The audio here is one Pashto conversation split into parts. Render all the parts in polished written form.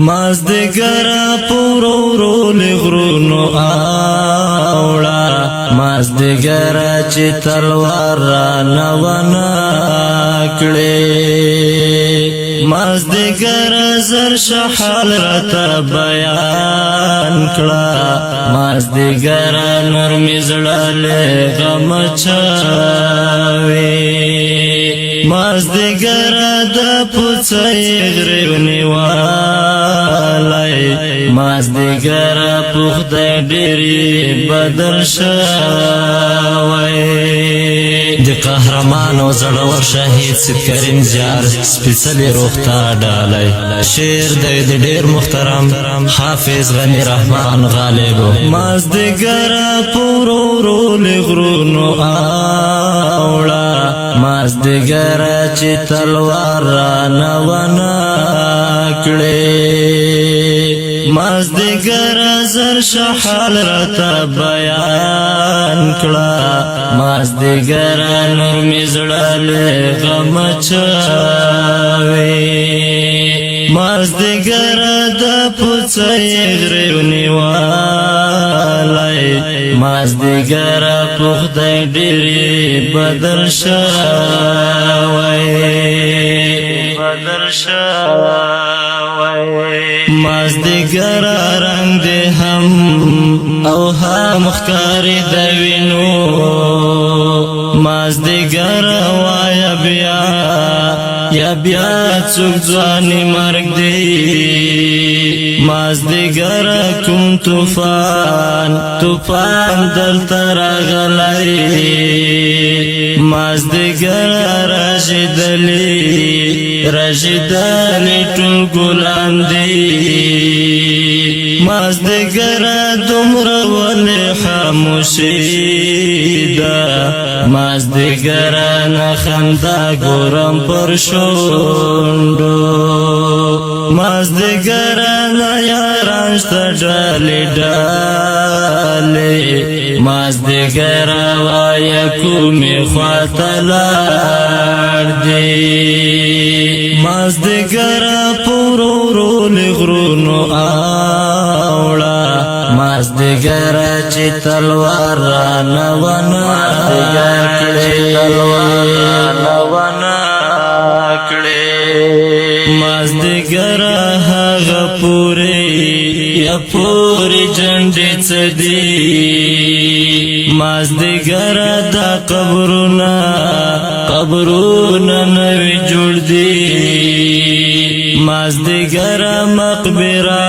مازدګرا پورو لغرونو اوړه مازدګرا چې تلوار را نوانا کړې مازدګرا زر شحال راته بیان کړه مازدګرا نور مزړه غم چاوي مازدګرا د پوڅې غرونی والای مازدګرا پخد ډېری بدر شوی د قهرمان او زړور شهید سید کریم زیار سپیڅلې روح ته ډالۍ شعر د ډېر محترم حافظ غنی رحمان غالب مازدګرا پورو لغرونو اوړه مازدګرا چې تلوار را نوانا کړې مازدګرا زر شحال راته بیان کړه مازدګرا نور مزړه غم چاوي مازدګرا د پوڅې غرونی والای مازدګرا پخد ډېری بدر شوی مازدګرا رنگ دې هم او هم ښکاري د وینو مازدګرا وایا بیا یا بیا څوک ځواني مرګ دی مازدګرا کوم طوفان دلته راغلی مازدګرا راشدلی ټول ګلان دی مازدګرا دومره ولې خاموشي ده مازدګرا نه خندا ګورم پر شونډو مازدګرا نه یاران شته ډالې مازدګرا وایه کومې خواته لاړ دی مازدګرا پورو لغرونو اوړه مازدګرا چې تلوار را نوانا کړې مازدګرا هغه پورې جنډې څه دي مازدګرا دا قبرونه نوي جوړ دي مازدګرا مقبره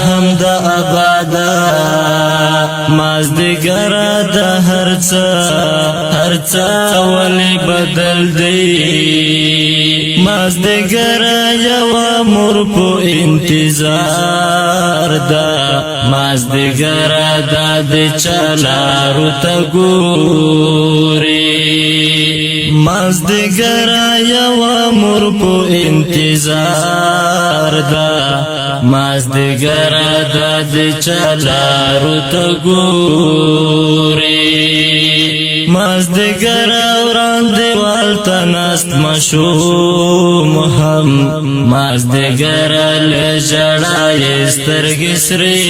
هم د آباده مازدګرا د هر څه ولې بدل دی مازدګرا یو امر په انتظار ده مازدګرا د چلارو ته ګوري مازدګرا یو امر په انتظار ده مازدګرا د چلارو ته ګوري مازدګرا وړاندې والته ناست مشوم هم مازدګرا له ژړا سترګې سرې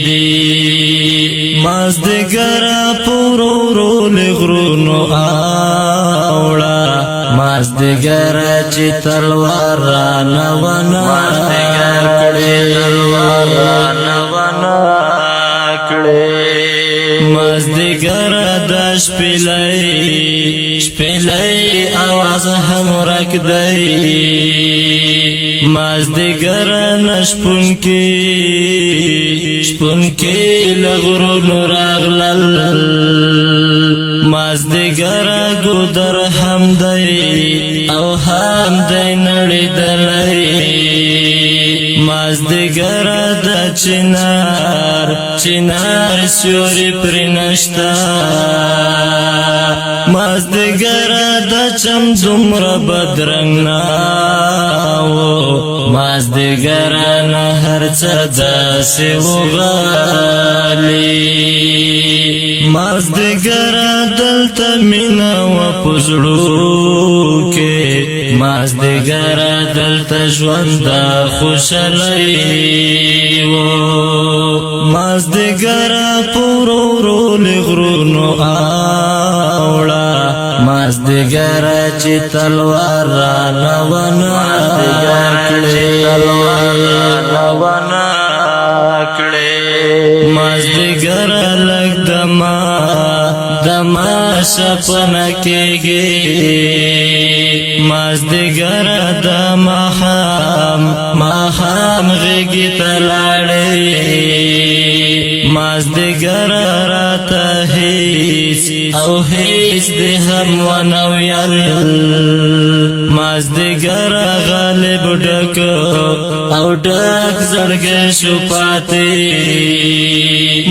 دي مازدګرا پورو لغرونو اوړه مازدګرا چې تلوار را نوانا کړې مازدګرا د شپېلۍ आवाज هم ورک دی مازدګرا نشپون کې لغرونو راغلل مازدګرا ګودر هم دی او هم دی نړېدلی مازدګرا د چنار سیوري پرې نشته مازدګرا د چم دومره بدرنګ نه مازدګرا نه هر څه داسې وغالي مازدګرا دلته مینا و پزړو کې مازدیګر دلته ژوند خوشالۍ و مازدیګر پورو لغرونو اوړه مازدیګر چې تلوار را ونه کړې مازدیګر لږ دما شپنه کېږي مازدیګر د ماښام غېږې ته لاړې مازدیګر راته هېڅ د هم ونه ویل مازدیګر غالب ډک او ډک زړګی شو پاتې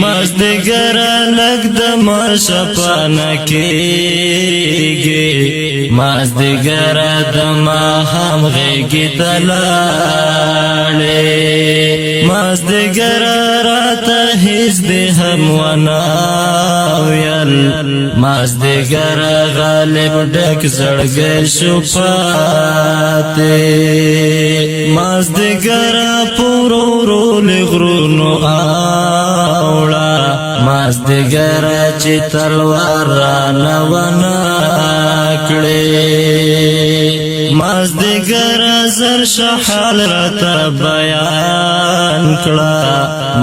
مازدیګر لږ دمه شپنه کېږي مازدیګر د ماښام غېږې ته لاړې مازدیګر راته هېڅ د هم ونه ویل مازدیګر غالب ډک زړګی شو پاتې مازدیګر پورو لغرونو اوړه مازدیګر چې تلوار رانه ونه کړې مازدیګر زر شحال راته بیان کړه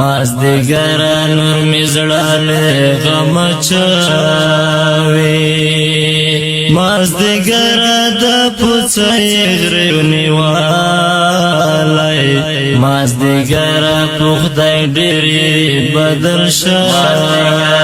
مازدیګر نور مې زړه له غمه چاوي مازدیګر د پوڅې غرې ونیولی مازدیګر په خدای ډېرې بدل شوی